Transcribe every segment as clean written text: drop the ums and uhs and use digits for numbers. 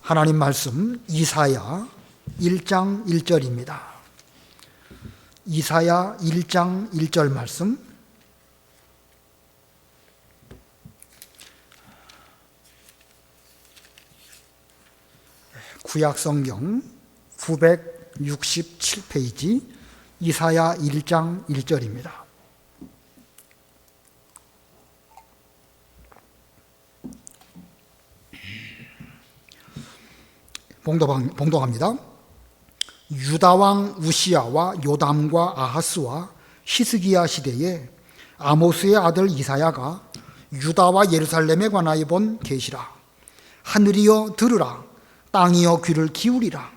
하나님 말씀 이사야 1장 1절입니다. 이사야 1장 1절 말씀 구약성경 967페이지 이사야 1장 1절입니다. 봉독합니다. 유다왕 우시야와 요담과 아하스와 히스기야 시대에 아모스의 아들 이사야가 유다와 예루살렘에 관하여 본 계시라. 하늘이여 들으라, 땅이여 귀를 기울이라.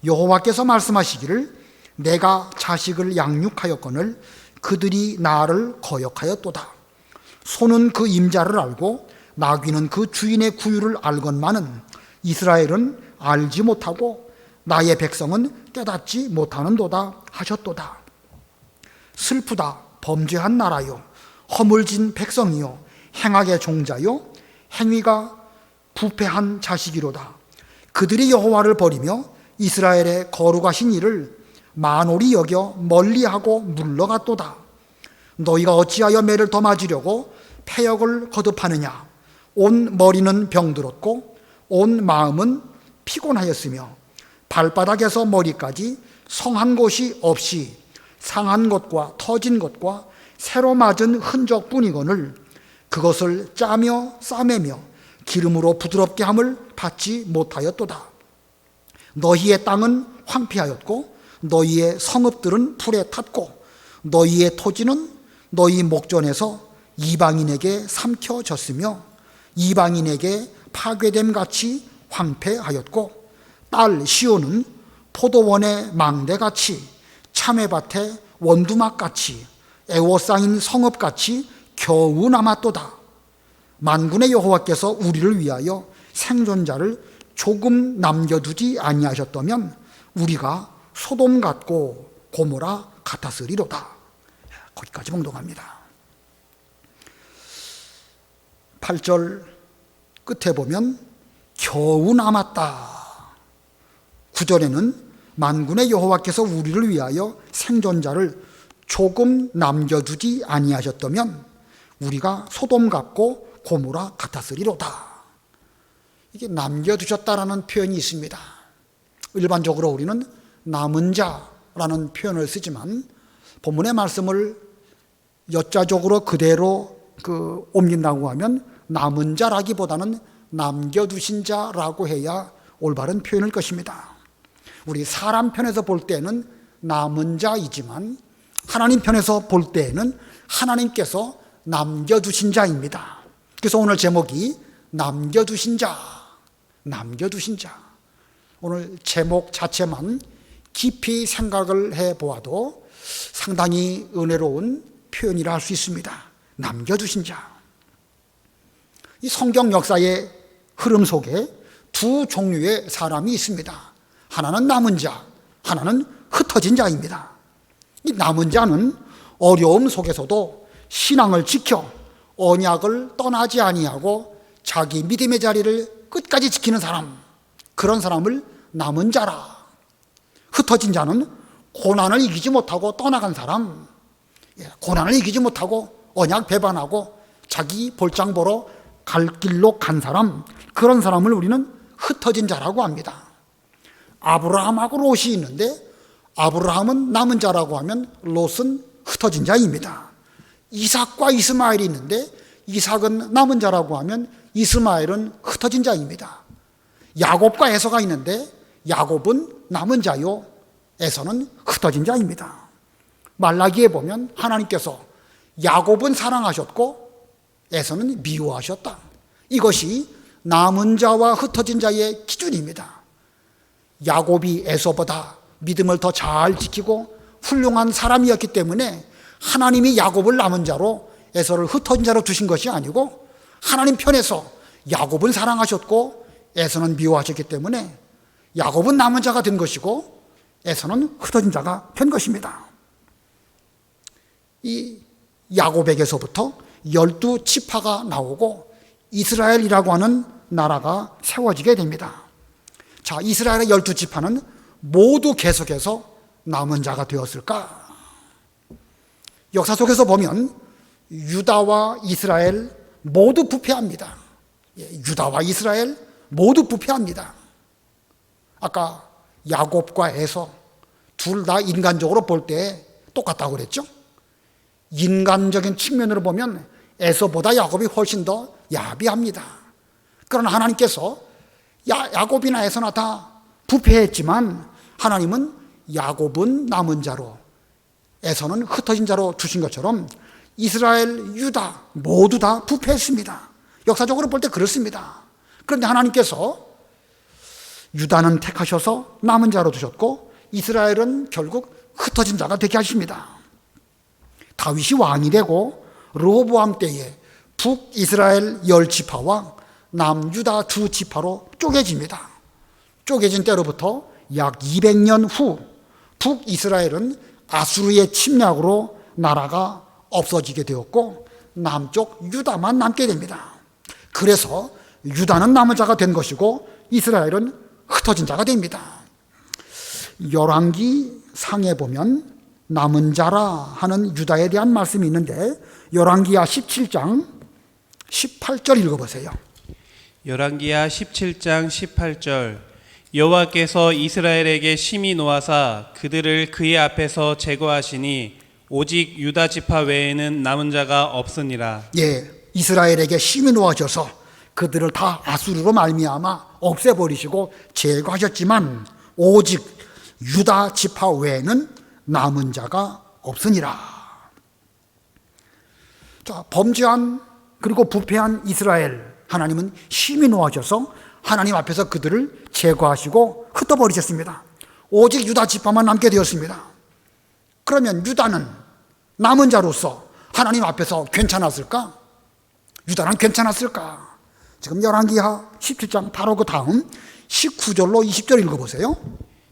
여호와께서 말씀하시기를 내가 자식을 양육하였거늘 그들이 나를 거역하였도다. 소는 그 임자를 알고 나귀는 그 주인의 구유를 알건만은 이스라엘은 알지 못하고 나의 백성은 깨닫지 못하는도다 하셨도다. 슬프다, 범죄한 나라요, 허물진 백성이요, 행악의 종자요, 행위가 부패한 자식이로다. 그들이 여호와를 버리며 이스라엘의 거룩하신 이를 만홀히 여겨 멀리하고 물러갔도다. 너희가 어찌하여 매를 더 맞으려고 패역을 거듭하느냐. 온 머리는 병들었고 온 마음은 피곤하였으며 발바닥에서 머리까지 성한 곳이 없이 상한 것과 터진 것과 새로 맞은 흔적뿐이거늘 그것을 짜며 싸매며 기름으로 부드럽게 함을 받지 못하였도다. 너희의 땅은 황폐하였고 너희의 성읍들은 불에 탔고 너희의 토지는 너희 목전에서 이방인에게 삼켜졌으며 이방인에게 파괴됨 같이 황폐하였고 딸 시온은 포도원의 망대같이 참외밭의 원두막같이 애워싸인 성읍같이 겨우 남았도다. 만군의 여호와께서 우리를 위하여 생존자를 조금 남겨두지 아니하셨다면 우리가 소돔 같고 고모라 같았으리로다. 거기까지 봉독합니다. 8절 끝에 보면 겨우 남았다. 9절에는 만군의 여호와께서 우리를 위하여 생존자를 조금 남겨두지 아니하셨다면 우리가 소돔 같고 고모라 같았으리로다. 이게 남겨두셨다라는 표현이 있습니다. 일반적으로 우리는 남은 자라는 표현을 쓰지만 본문의 말씀을 여자적으로 그대로 옮긴다고 하면 남은 자라기보다는 남겨두신 자라고 해야 올바른 표현일 것입니다. 우리 사람 편에서 볼 때는 남은 자이지만 하나님 편에서 볼 때에는 하나님께서 남겨두신 자입니다. 그래서 오늘 제목이 남겨두신 자, 남겨두신 자. 오늘 제목 자체만 깊이 생각을 해보아도 상당히 은혜로운 표현이라 할 수 있습니다. 남겨두신 자. 이 성경 역사의 흐름 속에 두 종류의 사람이 있습니다. 하나는 남은 자, 하나는 흩어진 자입니다. 이 남은 자는 어려움 속에서도 신앙을 지켜 언약을 떠나지 아니하고 자기 믿음의 자리를 끝까지 지키는 사람, 그런 사람을 남은 자라. 흩어진 자는 고난을 이기지 못하고 떠나간 사람, 고난을 이기지 못하고 언약 배반하고 자기 볼장 보러 갈 길로 간 사람, 그런 사람을 우리는 흩어진 자라고 합니다. 아브라함하고 롯이 있는데 아브라함은 남은 자라고 하면 롯은 흩어진 자입니다. 이삭과 이스마엘이 있는데 이삭은 남은 자라고 하면 이스마엘은 흩어진 자입니다. 야곱과 에서가 있는데 야곱은 남은 자요, 에서는 흩어진 자입니다. 말라기에 보면 하나님께서 야곱은 사랑하셨고 에서는 미워하셨다. 이것이 남은 자와 흩어진 자의 기준입니다. 야곱이 에서보다 믿음을 더 잘 지키고 훌륭한 사람이었기 때문에 하나님이 야곱을 남은 자로 에서를 흩어진 자로 두신 것이 아니고 하나님 편에서 야곱은 사랑하셨고 에서는 미워하셨기 때문에 야곱은 남은 자가 된 것이고 에서는 흩어진 자가 된 것입니다. 이 야곱에게서부터 12지파가 나오고 이스라엘이라고 하는 나라가 세워지게 됩니다. 자, 이스라엘의 12지파는 모두 계속해서 남은 자가 되었을까? 역사 속에서 보면 유다와 이스라엘 모두 부패합니다. 유다와 이스라엘 모두 부패합니다. 아까 야곱과 에서 둘 다 인간적으로 볼 때 똑같다고 그랬죠? 인간적인 측면으로 보면 에서보다 야곱이 훨씬 더 야비합니다. 그러나 하나님께서 야곱이나 에서나 다 부패했지만 하나님은 야곱은 남은 자로, 에서는 흩어진 자로 두신 것처럼 이스라엘, 유다 모두 다 부패했습니다. 역사적으로 볼 때 그렇습니다. 그런데 하나님께서 유다는 택하셔서 남은 자로 두셨고 이스라엘은 결국 흩어진 자가 되게 하십니다. 다윗이 왕이 되고 르호보암 때에 북이스라엘 10지파와 남유다 2지파로 쪼개집니다. 쪼개진 때로부터 약 200년 후 북이스라엘은 아수르의 침략으로 나라가 없어지게 되었고 남쪽 유다만 남게 됩니다. 그래서 유다는 남은 자가 된 것이고 이스라엘은 흩어진 자가 됩니다. 열왕기 상에 보면 남은 자라 하는 유다에 대한 말씀이 있는데 열왕기하 17장 18절 읽어보세요. 열왕기하 17장 18절 여호와께서 이스라엘에게 심히 노하사 그들을 그의 앞에서 제거하시니 오직 유다 지파 외에는 남은 자가 없으니라. 예, 이스라엘에게 심히 노하셔서 그들을 다 아수르로 말미암아 없애버리시고 제거하셨지만 오직 유다 지파 외에는 남은 자가 없으니라. 자, 범죄한 그리고 부패한 이스라엘, 하나님은 심히 노하셔서 하나님 앞에서 그들을 제거하시고 흩어버리셨습니다. 오직 유다 지파만 남게 되었습니다. 그러면 유다는 남은 자로서 하나님 앞에서 괜찮았을까? 유다는 괜찮았을까? 지금 열왕기하 17장 바로 그 다음 19절로 20절 읽어보세요.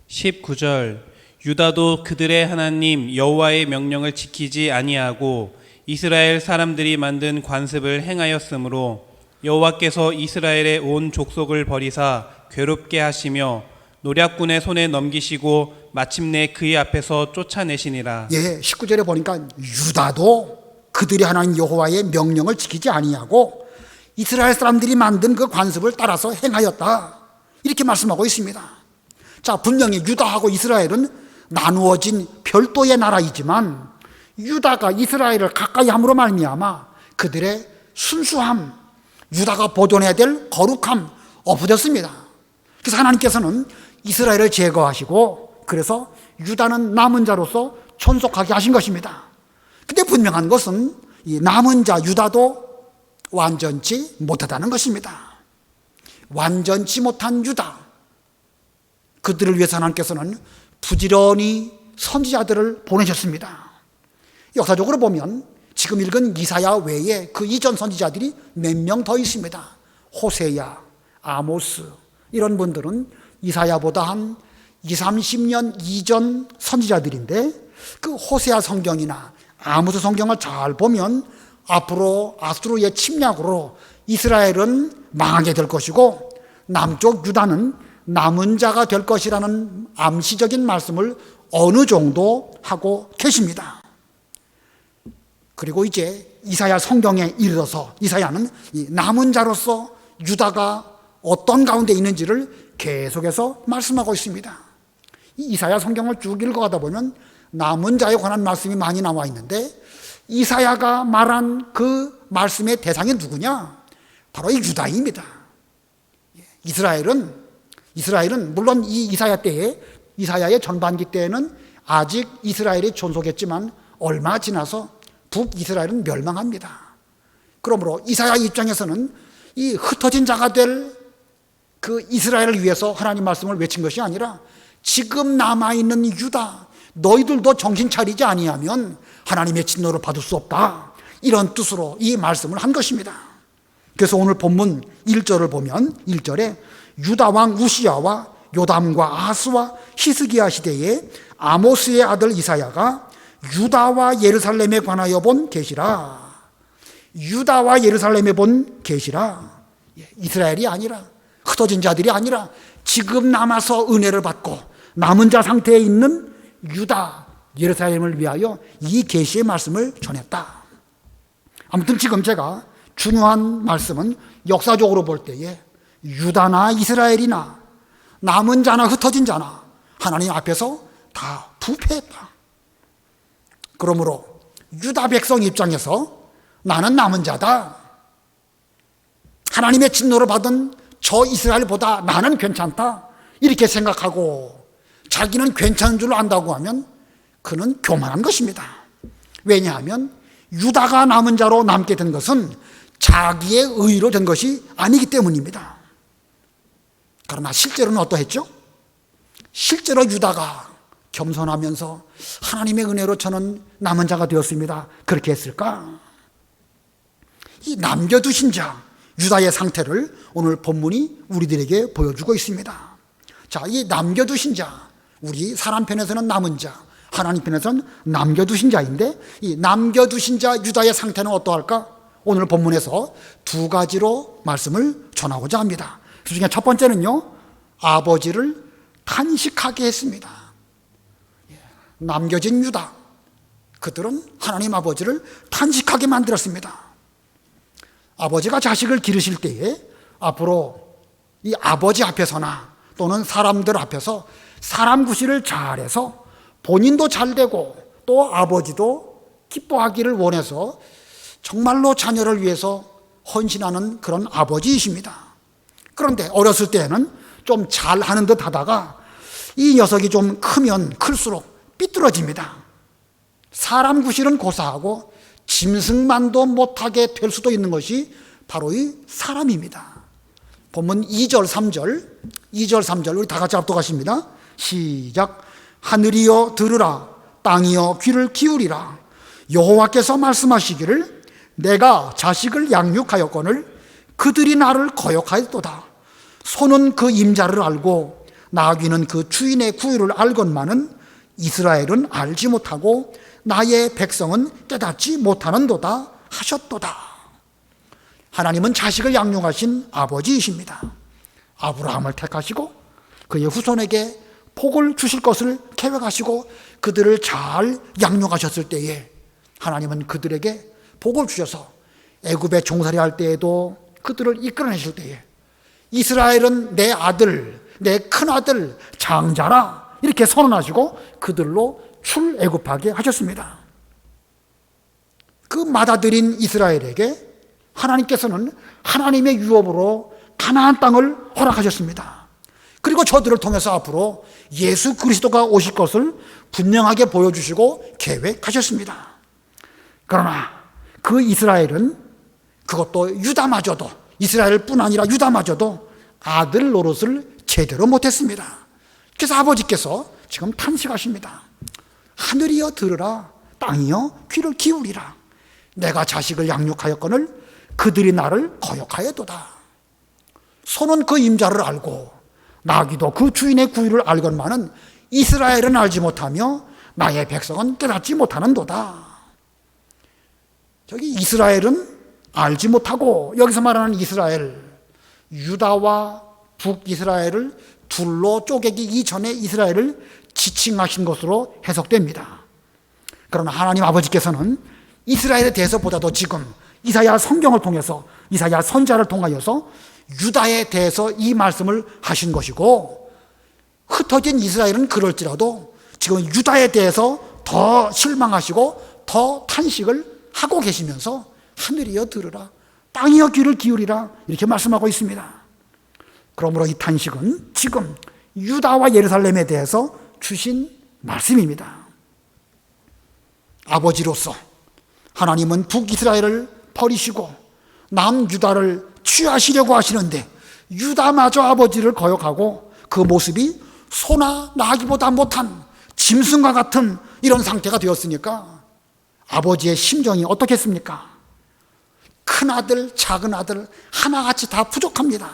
19절 유다도 그들의 하나님 여호와의 명령을 지키지 아니하고 이스라엘 사람들이 만든 관습을 행하였으므로 여호와께서 이스라엘의 온 족속을 버리사 괴롭게 하시며 노략군의 손에 넘기시고 마침내 그의 앞에서 쫓아내시니라. 예, 19절에 보니까 유다도 그들이 하나님 여호와의 명령을 지키지 아니하고 이스라엘 사람들이 만든 그 관습을 따라서 행하였다, 이렇게 말씀하고 있습니다. 자, 분명히 유다하고 이스라엘은 나누어진 별도의 나라이지만 유다가 이스라엘을 가까이 함으로 말미암아 그들의 순수함, 유다가 보존해야 될 거룩함 없어졌습니다. 그래서 하나님께서는 이스라엘을 제거하시고 그래서 유다는 남은 자로서 존속하게 하신 것입니다. 근데 분명한 것은 이 남은 자 유다도 완전치 못하다는 것입니다. 완전치 못한 유다, 그들을 위해서 하나님께서는 부지런히 선지자들을 보내셨습니다. 역사적으로 보면 지금 읽은 이사야 외에 그 이전 선지자들이 몇 명 더 있습니다. 호세야, 아모스, 이런 분들은 이사야보다 한 20, 30년 이전 선지자들인데 그 호세아 성경이나 아모스 성경을 잘 보면 앞으로 아수르의 침략으로 이스라엘은 망하게 될 것이고 남쪽 유다는 남은 자가 될 것이라는 암시적인 말씀을 어느 정도 하고 계십니다. 그리고 이제 이사야 성경에 이르러서 이사야는 이 남은 자로서 유다가 어떤 가운데 있는지를 계속해서 말씀하고 있습니다. 이 이사야 성경을 쭉 읽어가다 보면 남은 자에 관한 말씀이 많이 나와 있는데 이사야가 말한 그 말씀의 대상이 누구냐? 바로 이 유다입니다. 이스라엘은 물론 이 이사야 때에, 이사야의 전반기 때에는 아직 이스라엘이 존속했지만 얼마 지나서 북이스라엘은 멸망합니다. 그러므로 이사야 입장에서는 이 흩어진 자가 될 그 이스라엘을 위해서 하나님 말씀을 외친 것이 아니라 지금 남아있는 유다, 너희들도 정신 차리지 아니하면 하나님의 진노를 받을 수 없다, 이런 뜻으로 이 말씀을 한 것입니다. 그래서 오늘 본문 1절을 보면 1절에 유다 왕 우시야와 요담과 아스와 히스기야 시대에 아모스의 아들 이사야가 유다와 예루살렘에 관하여 본 계시라. 유다와 예루살렘에 본 계시라. 이스라엘이 아니라 흩어진 자들이 아니라 지금 남아서 은혜를 받고 남은 자 상태에 있는 유다, 예루살렘을 위하여 이 계시의 말씀을 전했다. 아무튼 지금 제가 중요한 말씀은 역사적으로 볼 때에 유다나 이스라엘이나 남은 자나 흩어진 자나 하나님 앞에서 다 부패했다. 그러므로 유다 백성 입장에서 나는 남은 자다, 하나님의 진노를 받은 저 이스라엘보다 나는 괜찮다, 이렇게 생각하고 자기는 괜찮은 줄 안다고 하면 그는 교만한 것입니다. 왜냐하면 유다가 남은 자로 남게 된 것은 자기의 의로 된 것이 아니기 때문입니다. 그러나 실제로는 어떠했죠? 실제로 유다가 겸손하면서 하나님의 은혜로 저는 남은 자가 되었습니다, 그렇게 했을까? 이 남겨두신 자 유다의 상태를 오늘 본문이 우리들에게 보여주고 있습니다. 자, 이 남겨두신 자, 우리 사람 편에서는 남은 자, 하나님 편에서는 남겨두신 자인데, 이 남겨두신 자 유다의 상태는 어떠할까? 오늘 본문에서 두 가지로 말씀을 전하고자 합니다. 그 중에 첫 번째는요, 아버지를 탄식하게 했습니다. 남겨진 유다, 그들은 하나님 아버지를 탄식하게 만들었습니다. 아버지가 자식을 기르실 때에 앞으로 이 아버지 앞에서나 또는 사람들 앞에서 사람 구실을 잘해서 본인도 잘되고 또 아버지도 기뻐하기를 원해서 정말로 자녀를 위해서 헌신하는 그런 아버지이십니다. 그런데 어렸을 때는 좀 잘하는 듯 하다가 이 녀석이 좀 크면 클수록 삐뚤어집니다. 사람 구실은 고사하고 짐승만도 못하게 될 수도 있는 것이 바로 이 사람입니다. 본문 2절 3절 우리 다 같이 합독하십니다. 시작. 하늘이여 들으라, 땅이여 귀를 기울이라. 여호와께서 말씀하시기를 내가 자식을 양육하였거늘 그들이 나를 거역하였도다. 소는 그 임자를 알고 나귀는 그 주인의 구유를 알건만은 이스라엘은 알지 못하고 나의 백성은 깨닫지 못하는도다 하셨도다. 하나님은 자식을 양육하신 아버지이십니다. 아브라함을 택하시고 그의 후손에게 복을 주실 것을 계획하시고 그들을 잘 양육하셨을 때에 하나님은 그들에게 복을 주셔서 애굽에 종살이할 때에도 그들을 이끌어내실 때에 이스라엘은 내 아들, 내 큰아들 장자라 이렇게 선언하시고 그들로 출애굽하게 하셨습니다. 그 맏아들인 이스라엘에게 하나님께서는 하나님의 유업으로 가나안 땅을 허락하셨습니다. 그리고 저들을 통해서 앞으로 예수 그리스도가 오실 것을 분명하게 보여주시고 계획하셨습니다. 그러나 그 이스라엘은, 그것도 유다마저도, 이스라엘뿐 아니라 유다마저도 아들 노릇을 제대로 못했습니다. 그래서 아버지께서 지금 탄식하십니다. 하늘이여 들으라, 땅이여 귀를 기울이라. 내가 자식을 양육하였거늘 그들이 나를 거역하였도다. 소는 그 임자를 알고 나귀도 그 주인의 구유를 알건만은 이스라엘은 알지 못하며 나의 백성은 깨닫지 못하는도다. 저기 이스라엘은 알지 못하고, 여기서 말하는 이스라엘, 유다와 북이스라엘을 둘로 쪼개기 이전에 이스라엘을 지칭하신 것으로 해석됩니다. 그러나 하나님 아버지께서는 이스라엘에 대해서보다도 지금 이사야 성경을 통해서, 이사야 선지자를 통하여서 유다에 대해서 이 말씀을 하신 것이고, 흩어진 이스라엘은 그럴지라도 지금 유다에 대해서 더 실망하시고 더 탄식을 하고 계시면서 하늘이여 들으라, 땅이여 귀를 기울이라 이렇게 말씀하고 있습니다. 그러므로 이 탄식은 지금 유다와 예루살렘에 대해서 주신 말씀입니다. 아버지로서 하나님은 북이스라엘을 버리시고 남유다를 취하시려고 하시는데 유다마저 아버지를 거역하고 그 모습이 소나 나귀보다 못한 짐승과 같은 이런 상태가 되었으니까 아버지의 심정이 어떻겠습니까? 큰아들, 작은아들 하나같이 다 부족합니다.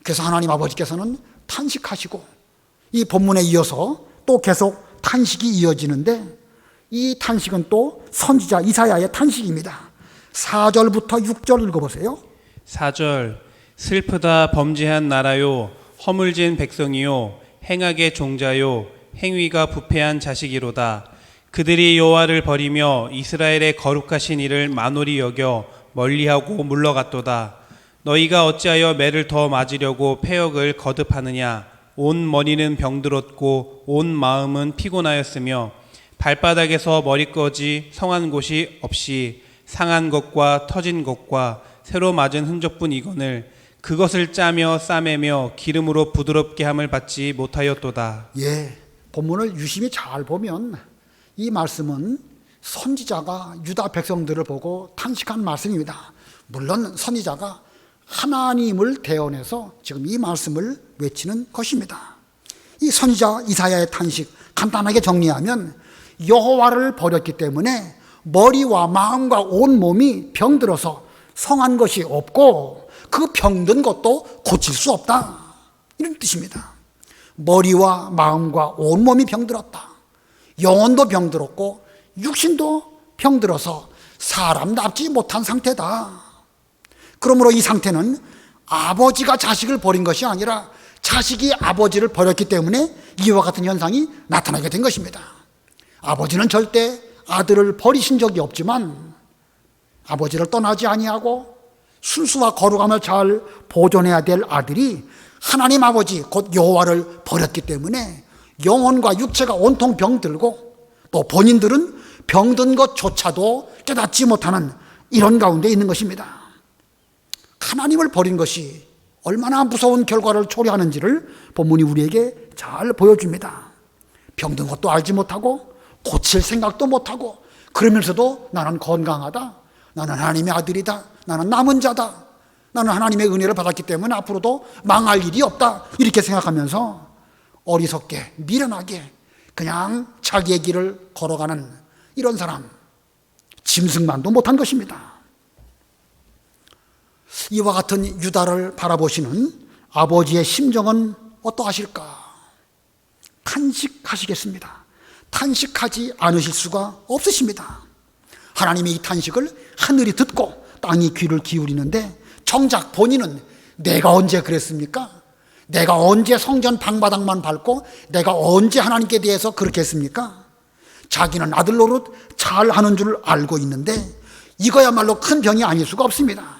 그래서 하나님 아버지께서는 탄식하시고, 이 본문에 이어서 또 계속 탄식이 이어지는데 이 탄식은 또 선지자 이사야의 탄식입니다. 4절부터 6절 읽어보세요. 4절. 슬프다 범죄한 나라요 허물진 백성이요 행악의 종자요 행위가 부패한 자식이로다. 그들이 여호와를 버리며 이스라엘의 거룩하신 이를 만홀히 여겨 멀리하고 물러갔도다. 너희가 어찌하여 매를 더 맞으려고 패역을 거듭하느냐. 온 머리는 병들었고 온 마음은 피곤하였으며 발바닥에서 머리까지 성한 곳이 없이 상한 것과 터진 것과 새로 맞은 흔적뿐 이거늘 그것을 짜며 싸매며 기름으로 부드럽게 함을 받지 못하였도다. 예, 본문을 유심히 잘 보면 이 말씀은 선지자가 유다 백성들을 보고 탄식한 말씀입니다. 물론 선지자가 하나님을 대언해서 지금 이 말씀을 외치는 것입니다. 이 선지자 이사야의 탄식 간단하게 정리하면 여호와를 버렸기 때문에 머리와 마음과 온 몸이 병들어서 성한 것이 없고 그 병든 것도 고칠 수 없다, 이런 뜻입니다. 머리와 마음과 온 몸이 병들었다. 영혼도 병들었고 육신도 병들어서 사람답지 못한 상태다. 그러므로 이 상태는 아버지가 자식을 버린 것이 아니라 자식이 아버지를 버렸기 때문에 이와 같은 현상이 나타나게 된 것입니다. 아버지는 절대 아들을 버리신 적이 없지만 아버지를 떠나지 아니하고 순수와 거룩함을 잘 보존해야 될 아들이 하나님 아버지 곧 여호와를 버렸기 때문에 영혼과 육체가 온통 병들고 또 본인들은 병든 것조차도 깨닫지 못하는 이런 가운데 있는 것입니다. 하나님을 버린 것이 얼마나 무서운 결과를 초래하는지를 본문이 우리에게 잘 보여줍니다. 병든 것도 알지 못하고 고칠 생각도 못하고 그러면서도 나는 건강하다, 나는 하나님의 아들이다, 나는 남은 자다, 나는 하나님의 은혜를 받았기 때문에 앞으로도 망할 일이 없다, 이렇게 생각하면서 어리석게 미련하게 그냥 자기의 길을 걸어가는 이런 사람, 짐승만도 못한 것입니다. 이와 같은 유다를 바라보시는 아버지의 심정은 어떠하실까? 탄식하시겠습니다. 탄식하지 않으실 수가 없으십니다. 하나님의 이 탄식을 하늘이 듣고 땅이 귀를 기울이는데 정작 본인은 내가 언제 그랬습니까? 내가 언제 성전 방바닥만 밟고 내가 언제 하나님께 대해서 그렇게 했습니까? 자기는 아들 노릇 잘하는 줄 알고 있는데 이거야말로 큰 병이 아닐 수가 없습니다.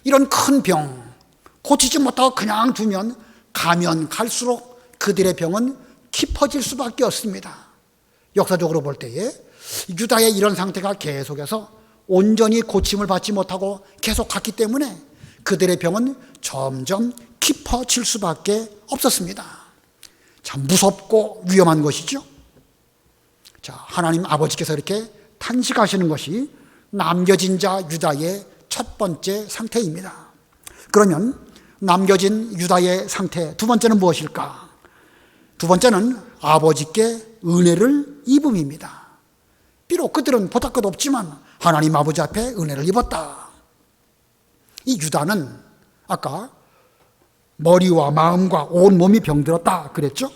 이런 큰 병 고치지 못하고 그냥 두면 가면 갈수록 그들의 병은 깊어질 수밖에 없습니다. 역사적으로 볼 때에 유다의 이런 상태가 계속해서 온전히 고침을 받지 못하고 계속 갔기 때문에 그들의 병은 점점 깊어질 수밖에 없었습니다. 참 무섭고 위험한 것이죠. 자, 하나님 아버지께서 이렇게 탄식하시는 것이 남겨진 자 유다의 첫 번째 상태입니다. 그러면 남겨진 유다의 상태 두 번째는 무엇일까? 두 번째는 아버지께 은혜를 입음입니다. 비록 그들은 보잘것없지만 하나님 아버지 앞에 은혜를 입었다. 이 유다는 아까 머리와 마음과 온 몸이 병들었다 그랬죠?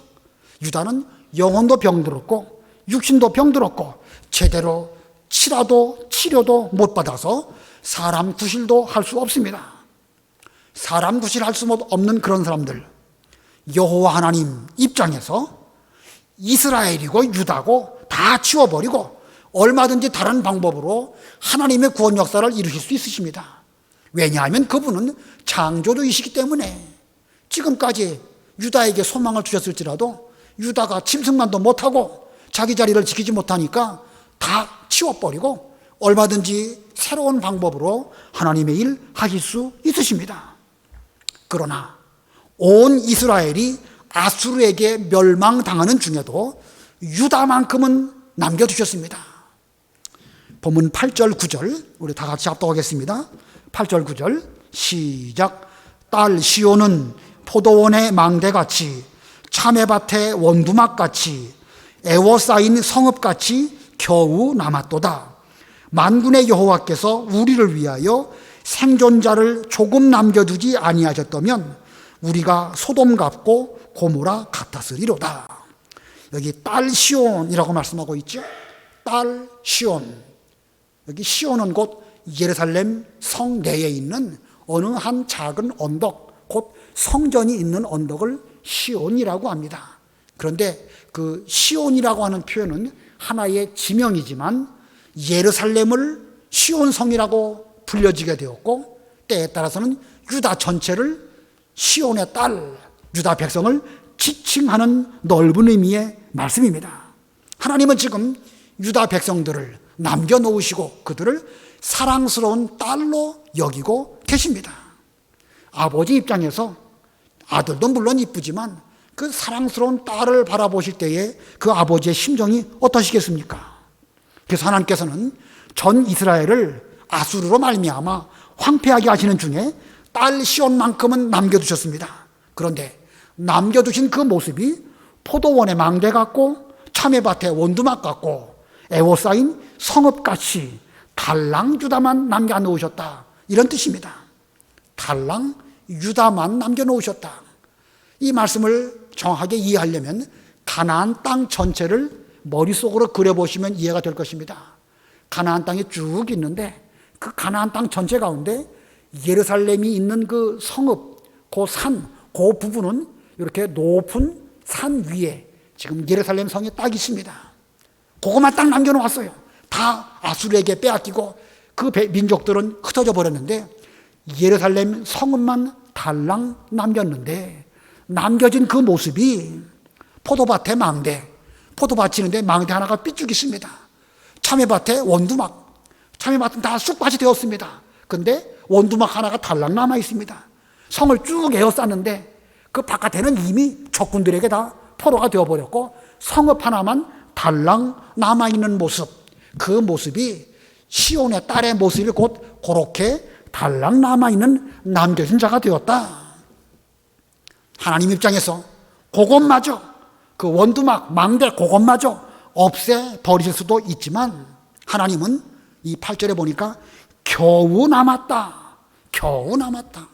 유다는 영혼도 병들었고 육신도 병들었고 제대로 치료도 못 받아서 사람 구실도 할 수 없습니다. 사람 구실할 수 없는 그런 사람들, 여호와 하나님 입장에서 이스라엘이고 유다고 다 치워버리고 얼마든지 다른 방법으로 하나님의 구원 역사를 이루실 수 있으십니다. 왜냐하면 그분은 창조주이시기 때문에 지금까지 유다에게 소망을 주셨을지라도 유다가 짐승만도 못하고 자기 자리를 지키지 못하니까 다 치워버리고 얼마든지 새로운 방법으로 하나님의 일 하실 수 있으십니다. 그러나 온 이스라엘이 아수르에게 멸망당하는 중에도 유다만큼은 남겨두셨습니다. 본문 8절 9절 우리 다 같이 합독하겠습니다. 8절 9절 시작. 딸 시온은 포도원의 망대같이 참외밭의 원두막같이 애워싸인 성읍같이 겨우 남았도다. 만군의 여호와께서 우리를 위하여 생존자를 조금 남겨두지 아니하셨다면 우리가 소돔 같고 고모라 같았으리로다. 여기 딸 시온이라고 말씀하고 있죠. 딸 시온. 여기 시온은 곧 예루살렘 성 내에 있는 어느 한 작은 언덕, 곧 성전이 있는 언덕을 시온이라고 합니다. 그런데 그 시온이라고 하는 표현은 하나의 지명이지만 예루살렘을 시온성이라고 불려지게 되었고, 때에 따라서는 유다 전체를 시온의 딸, 유다 백성을 지칭하는 넓은 의미의 말씀입니다. 하나님은 지금 유다 백성들을 남겨놓으시고 그들을 사랑스러운 딸로 여기고 계십니다. 아버지 입장에서 아들도 물론 이쁘지만 그 사랑스러운 딸을 바라보실 때에 그 아버지의 심정이 어떠시겠습니까? 그래서 하나님께서는 전 이스라엘을 아수르로 말미암아 황폐하게 하시는 중에 딸 시온만큼은 남겨두셨습니다. 그런데 남겨두신 그 모습이 포도원의 망대 같고 참외밭의 원두막 같고 에워싸인 성읍같이 달랑 유다만 남겨놓으셨다, 이런 뜻입니다. 달랑 유다만 남겨놓으셨다. 이 말씀을 정확하게 이해하려면 가나안 땅 전체를 머릿속으로 그려보시면 이해가 될 것입니다. 가나안 땅이 쭉 있는데 그 가나안 땅 전체 가운데 예루살렘이 있는 그 성읍, 그 산, 그 부분은 이렇게 높은 산 위에 지금 예루살렘 성이 딱 있습니다. 그것만 딱 남겨놓았어요. 다 아수르에게 빼앗기고 그 민족들은 흩어져 버렸는데 예루살렘 성읍만 달랑 남겼는데, 남겨진 그 모습이 포도밭의 망대, 포도밭이 있는데 망대 하나가 삐죽 있습니다. 참외밭에 원두막, 참외밭은 다 쑥밭이 되었습니다. 근데 원두막 하나가 달랑 남아 있습니다. 성을 쭉 에워쌌는데 그 바깥에는 이미 적군들에게 다 포로가 되어버렸고 성읍 하나만 달랑 남아있는 모습, 그 모습이 시온의 딸의 모습이 곧 그렇게 달랑 남아있는 남겨진 자가 되었다. 하나님 입장에서 그것마저, 그 원두막, 망대 그것마저 없애버리실 수도 있지만 하나님은 이 8절에 보니까 겨우 남았다. 겨우 남았다.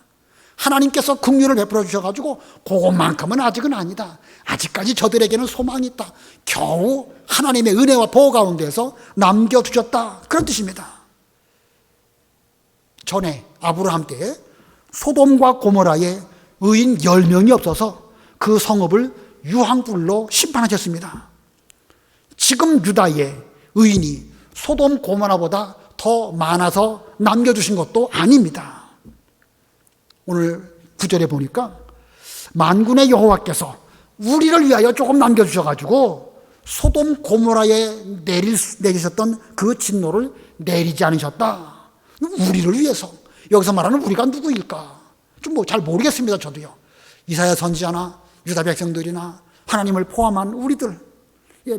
하나님께서 긍휼을 베풀어 주셔가지고 그것만큼은 아직은 아니다. 아직까지 저들에게는 소망이 있다. 겨우 하나님의 은혜와 보호 가운데서 남겨두셨다, 그런 뜻입니다. 전에 아브라함 때에 소돔과 고모라에 의인 10명이 없어서 그 성읍을 유황불로 심판하셨습니다. 지금 유다의 의인이 소돔 고모라보다 더 많아서 남겨두신 것도 아닙니다. 오늘 9절에 보니까 만군의 여호와께서 우리를 위하여 조금 남겨주셔가지고 소돔 고모라에 내리셨던 그 진노를 내리지 않으셨다. 우리를 위해서. 여기서 말하는 우리가 누구일까? 좀 뭐 잘 모르겠습니다. 저도요. 이사야 선지자나 유다 백성들이나 하나님을 포함한 우리들,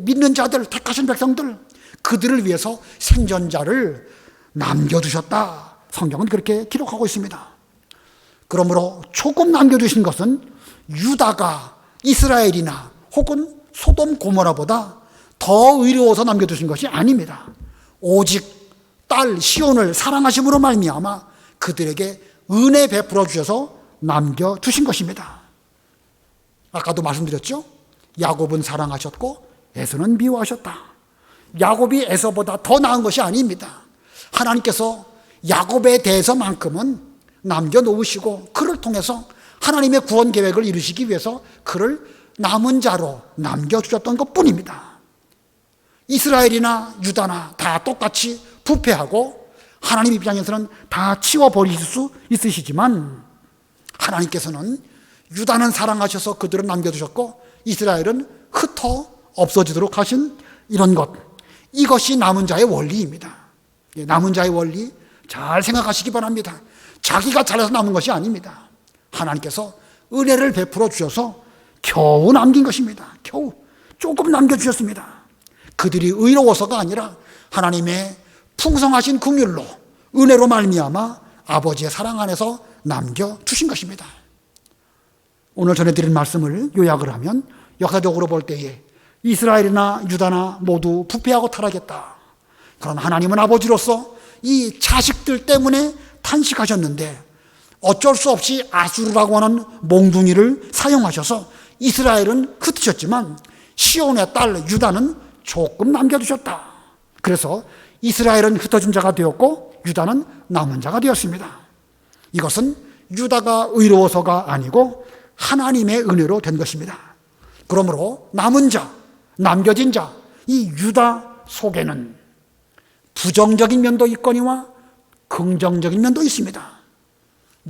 믿는 자들, 택하신 백성들, 그들을 위해서 생존자를 남겨두셨다. 성경은 그렇게 기록하고 있습니다. 그러므로 조금 남겨두신 것은 유다가 이스라엘이나 혹은 소돔 고모라보다 더 의로워서 남겨두신 것이 아닙니다. 오직 딸 시온을 사랑하심으로 말미암아 그들에게 은혜 베풀어 주셔서 남겨두신 것입니다. 아까도 말씀드렸죠? 야곱은 사랑하셨고 에서는 미워하셨다. 야곱이 에서보다 더 나은 것이 아닙니다. 하나님께서 야곱에 대해서만큼은 남겨놓으시고 그를 통해서 하나님의 구원 계획을 이루시기 위해서 그를 남은 자로 남겨주셨던 것뿐입니다. 이스라엘이나 유다나 다 똑같이 부패하고 하나님 입장에서는 다 치워버리실 수 있으시지만 하나님께서는 유다는 사랑하셔서 그들을 남겨두셨고 이스라엘은 흩어 없어지도록 하신 이런 것, 이것이 남은 자의 원리입니다. 남은 자의 원리 잘 생각하시기 바랍니다. 자기가 잘해서 남은 것이 아닙니다. 하나님께서 은혜를 베풀어 주셔서 겨우 남긴 것입니다. 겨우 조금 남겨주셨습니다. 그들이 의로워서가 아니라 하나님의 풍성하신 긍휼로 은혜로 말미암아 아버지의 사랑 안에서 남겨주신 것입니다. 오늘 전해드린 말씀을 요약을 하면 역사적으로 볼 때에 이스라엘이나 유다나 모두 부패하고 타락했다. 그런 하나님은 아버지로서 이 자식들 때문에 탄식하셨는데 어쩔 수 없이 아수르라고 하는 몽둥이를 사용하셔서 이스라엘은 흩으셨지만 시온의 딸 유다는 조금 남겨두셨다. 그래서 이스라엘은 흩어진 자가 되었고 유다는 남은 자가 되었습니다. 이것은 유다가 의로워서가 아니고 하나님의 은혜로 된 것입니다. 그러므로 남은 자, 남겨진 자, 이 유다 속에는 부정적인 면도 있거니와 긍정적인 면도 있습니다.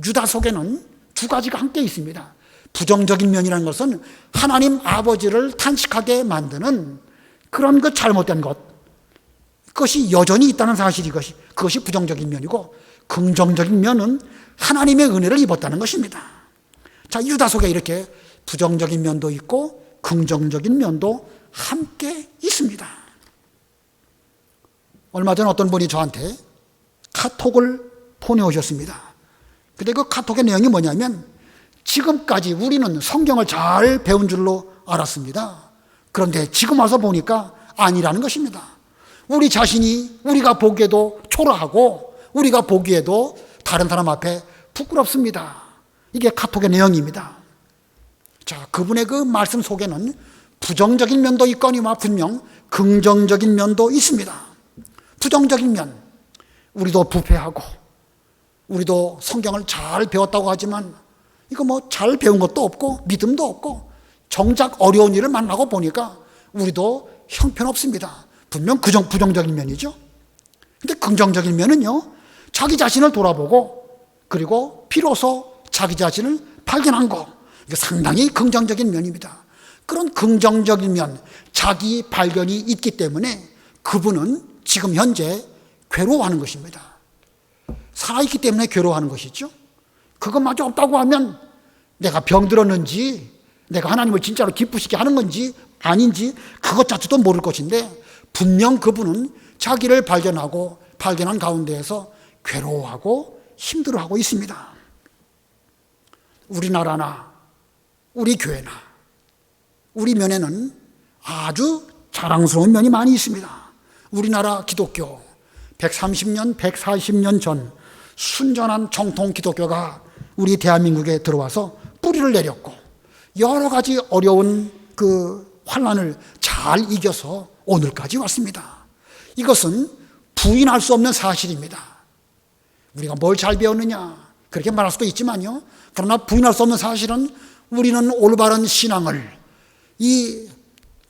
유다 속에는 두 가지가 함께 있습니다. 부정적인 면이라는 것은 하나님 아버지를 탄식하게 만드는 그런 것, 잘못된 것, 그것이 여전히 있다는 사실이 그것이 부정적인 면이고, 긍정적인 면은 하나님의 은혜를 입었다는 것입니다. 자, 유다 속에 이렇게 부정적인 면도 있고 긍정적인 면도 함께 있습니다. 얼마 전 어떤 분이 저한테 카톡을 보내오셨습니다. 근데 그 카톡의 내용이 뭐냐면, 지금까지 우리는 성경을 잘 배운 줄로 알았습니다. 그런데 지금 와서 보니까 아니라는 것입니다. 우리 자신이 우리가 보기에도 초라하고 우리가 보기에도 다른 사람 앞에 부끄럽습니다. 이게 카톡의 내용입니다. 자, 그분의 그 말씀 속에는 부정적인 면도 있거니와 분명 긍정적인 면도 있습니다. 부정적인 면, 우리도 부패하고 우리도 성경을 잘 배웠다고 하지만 이거 뭐 잘 배운 것도 없고 믿음도 없고 정작 어려운 일을 만나고 보니까 우리도 형편없습니다. 분명 부정적인 면이죠. 근데 긍정적인 면은요, 자기 자신을 돌아보고 그리고 비로소 자기 자신을 발견한 거, 이게 상당히 긍정적인 면입니다. 그런 긍정적인 면, 자기 발견이 있기 때문에 그분은 지금 현재 괴로워하는 것입니다. 살아있기 때문에 괴로워하는 것이죠. 그것마저 없다고 하면 내가 병들었는지, 내가 하나님을 진짜로 기쁘시게 하는 건지 아닌지 그것 자체도 모를 것인데, 분명 그분은 자기를 발견한 가운데에서 괴로워하고 힘들어하고 있습니다. 우리나라나 우리 교회나 우리 면에는 아주 자랑스러운 면이 많이 있습니다. 우리나라 기독교 130년, 140년 전 순전한 정통 기독교가 우리 대한민국에 들어와서 뿌리를 내렸고, 여러 가지 어려운 그 환난을 잘 이겨서 오늘까지 왔습니다. 이것은 부인할 수 없는 사실입니다. 우리가 뭘 잘 배웠느냐 그렇게 말할 수도 있지만요, 그러나 부인할 수 없는 사실은 우리는 올바른 신앙을 이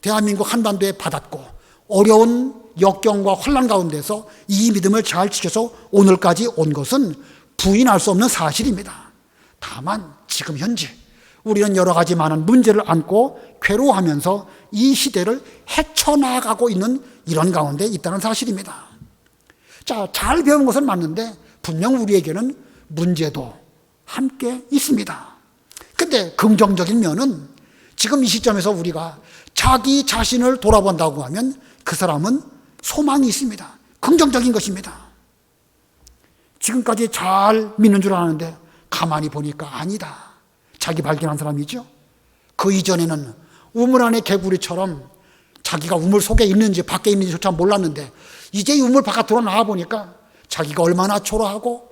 대한민국 한반도에 받았고, 어려운 역경과 환난 가운데서 이 믿음을 잘 지켜서 오늘까지 온 것은 부인할 수 없는 사실입니다. 다만 지금 현재 우리는 여러 가지 많은 문제를 안고 괴로워하면서 이 시대를 헤쳐나가고 있는 이런 가운데 있다는 사실입니다. 자, 잘 배운 것은 맞는데 분명 우리에게는 문제도 함께 있습니다. 근데 긍정적인 면은 지금 이 시점에서 우리가 자기 자신을 돌아본다고 하면 그 사람은 소망이 있습니다. 긍정적인 것입니다. 지금까지 잘 믿는 줄 아는데 가만히 보니까 아니다. 자기 발견한 사람이죠. 그 이전에는 우물 안의 개구리처럼 자기가 우물 속에 있는지 밖에 있는지조차 몰랐는데, 이제 우물 바깥으로 나와 보니까 자기가 얼마나 초라하고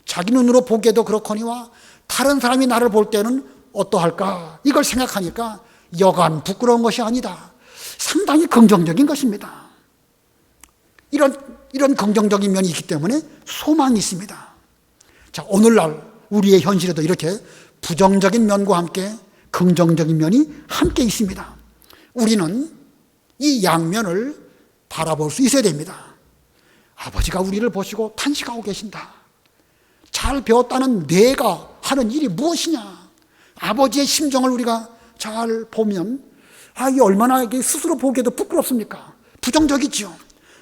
자기 눈으로 보기에도 그렇거니와 다른 사람이 나를 볼 때는 어떠할까, 이걸 생각하니까 여간 부끄러운 것이 아니다. 상당히 긍정적인 것입니다. 이런 긍정적인 면이 있기 때문에 소망이 있습니다. 자, 오늘날 우리의 현실에도 이렇게 부정적인 면과 함께 긍정적인 면이 함께 있습니다. 우리는 이 양면을 바라볼 수 있어야 됩니다. 아버지가 우리를 보시고 탄식하고 계신다. 잘 배웠다는 내가 하는 일이 무엇이냐. 아버지의 심정을 우리가 잘 보면 이게 얼마나 이게 스스로 보기에도 부끄럽습니까? 부정적이죠.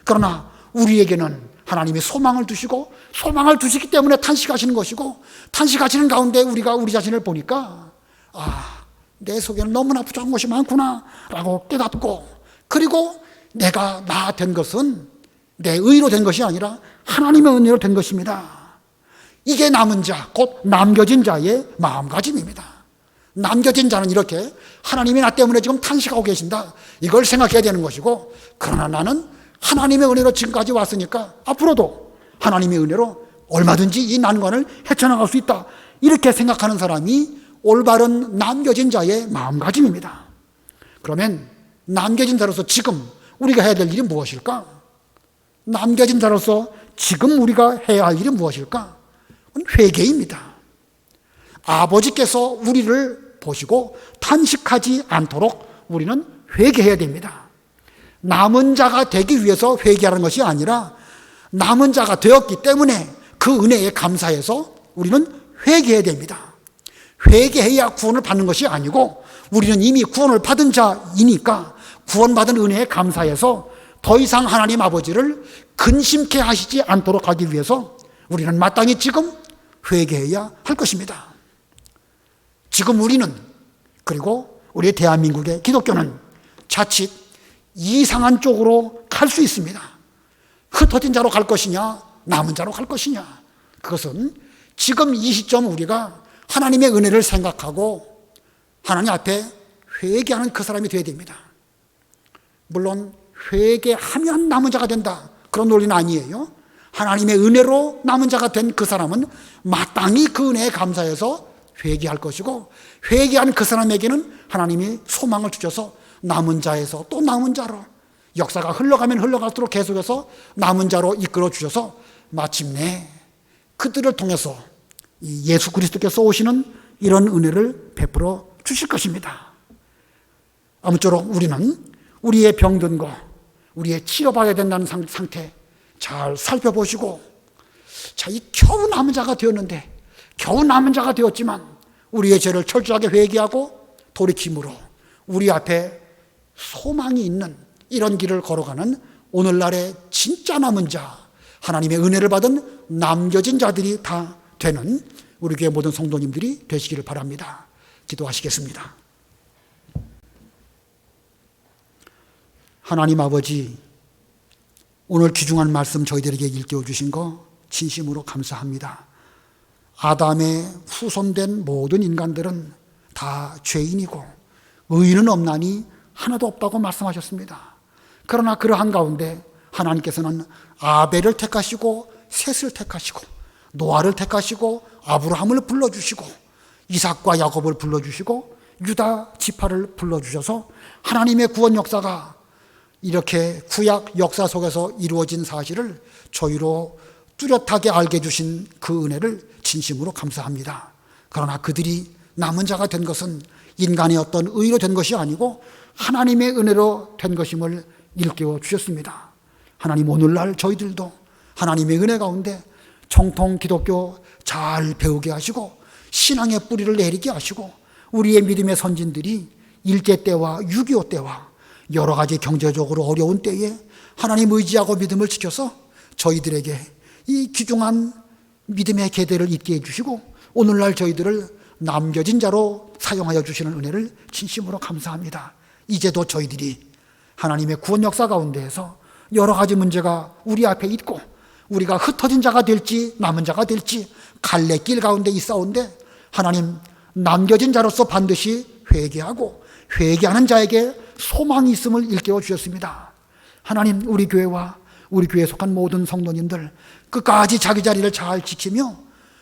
그러나 우리에게는 하나님이 소망을 두시고, 소망을 두시기 때문에 탄식하시는 것이고, 탄식하시는 가운데 우리가 우리 자신을 보니까 내 속에는 너무나 부족한 것이 많구나 라고 깨닫고, 그리고 내가 나 된 것은 내 의로 된 것이 아니라 하나님의 은혜로 된 것입니다. 이게 남은 자, 곧 남겨진 자의 마음가짐입니다. 남겨진 자는 이렇게 하나님이 나 때문에 지금 탄식하고 계신다, 이걸 생각해야 되는 것이고, 그러나 나는 하나님의 은혜로 지금까지 왔으니까 앞으로도 하나님의 은혜로 얼마든지 이 난관을 헤쳐나갈 수 있다, 이렇게 생각하는 사람이 올바른 남겨진 자의 마음가짐입니다. 그러면 남겨진 자로서 지금 우리가 해야 될 일이 무엇일까? 남겨진 자로서 지금 우리가 해야 할 일이 무엇일까? 회개입니다. 아버지께서 우리를 보시고 탄식하지 않도록 우리는 회개해야 됩니다. 남은 자가 되기 위해서 회개하는 것이 아니라 남은 자가 되었기 때문에 그 은혜에 감사해서 우리는 회개해야 됩니다. 회개해야 구원을 받는 것이 아니고 우리는 이미 구원을 받은 자이니까 구원받은 은혜에 감사해서 더 이상 하나님 아버지를 근심케 하시지 않도록 하기 위해서 우리는 마땅히 지금 회개해야 할 것입니다. 지금 우리는, 그리고 우리 대한민국의 기독교는 자칫 이상한 쪽으로 갈 수 있습니다. 흩어진 자로 갈 것이냐, 남은 자로 갈 것이냐. 그것은 지금 이 시점 우리가 하나님의 은혜를 생각하고 하나님 앞에 회개하는 그 사람이 되어야 됩니다. 물론 회개하면 남은 자가 된다, 그런 논리는 아니에요. 하나님의 은혜로 남은 자가 된 그 사람은 마땅히 그 은혜에 감사해서 회개할 것이고, 회개한 그 사람에게는 하나님이 소망을 주셔서 남은 자에서 또 남은 자로, 역사가 흘러가면 흘러갈수록 계속해서 남은 자로 이끌어 주셔서 마침내 그들을 통해서 예수 그리스도께서 오시는 이런 은혜를 베풀어 주실 것입니다. 아무쪼록 우리는 우리의 병든 거, 우리의 치료받아야 된다는 상태 잘 살펴보시고, 자, 이 겨우 남은 자가 되었는데, 겨우 남은 자가 되었지만 우리의 죄를 철저하게 회개하고 돌이킴으로 우리 앞에 소망이 있는 이런 길을 걸어가는 오늘날의 진짜 남은 자, 하나님의 은혜를 받은 남겨진 자들이 다 되는 우리 교회 모든 성도님들이 되시기를 바랍니다. 기도하시겠습니다. 하나님 아버지, 오늘 귀중한 말씀 저희들에게 일깨워 주신 거 진심으로 감사합니다. 아담의 후손된 모든 인간들은 다 죄인이고 의인은 없나니 하나도 없다고 말씀하셨습니다. 그러나 그러한 가운데 하나님께서는 아벨을 택하시고 셋을 택하시고 노아를 택하시고 아브라함을 불러주시고 이삭과 야곱을 불러주시고 유다 지파를 불러주셔서 하나님의 구원 역사가 이렇게 구약 역사 속에서 이루어진 사실을 저희로 뚜렷하게 알게 해주신 그 은혜를 진심으로 감사합니다. 그러나 그들이 남은 자가 된 것은 인간의 어떤 의로 된 것이 아니고 하나님의 은혜로 된 것임을 일깨워 주셨습니다. 하나님, 오늘날 저희들도 하나님의 은혜 가운데 정통 기독교 잘 배우게 하시고 신앙의 뿌리를 내리게 하시고 우리의 믿음의 선진들이 일제 때와 6.25 때와 여러 가지 경제적으로 어려운 때에 하나님 의지하고 믿음을 지켜서 저희들에게 이 귀중한 믿음의 계대를 있게 해주시고 오늘날 저희들을 남겨진 자로 사용하여 주시는 은혜를 진심으로 감사합니다. 이제도 저희들이 하나님의 구원 역사 가운데에서 여러 가지 문제가 우리 앞에 있고 우리가 흩어진 자가 될지 남은 자가 될지 갈래길 가운데 있사온데 하나님, 남겨진 자로서 반드시 회개하고 회개하는 자에게 소망이 있음을 일깨워 주셨습니다. 하나님, 우리 교회와 우리 교회에 속한 모든 성도님들 끝까지 자기 자리를 잘 지키며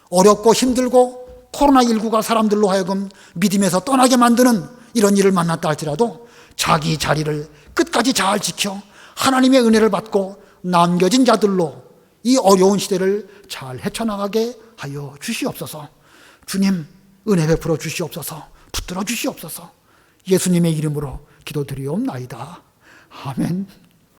어렵고 힘들고 코로나19가 사람들로 하여금 믿음에서 떠나게 만드는 이런 일을 만났다 할지라도 자기 자리를 끝까지 잘 지켜 하나님의 은혜를 받고 남겨진 자들로 이 어려운 시대를 잘 헤쳐나가게 하여 주시옵소서. 주님, 은혜 베풀어 주시옵소서. 붙들어 주시옵소서. 예수님의 이름으로 기도드리옵나이다. 아멘.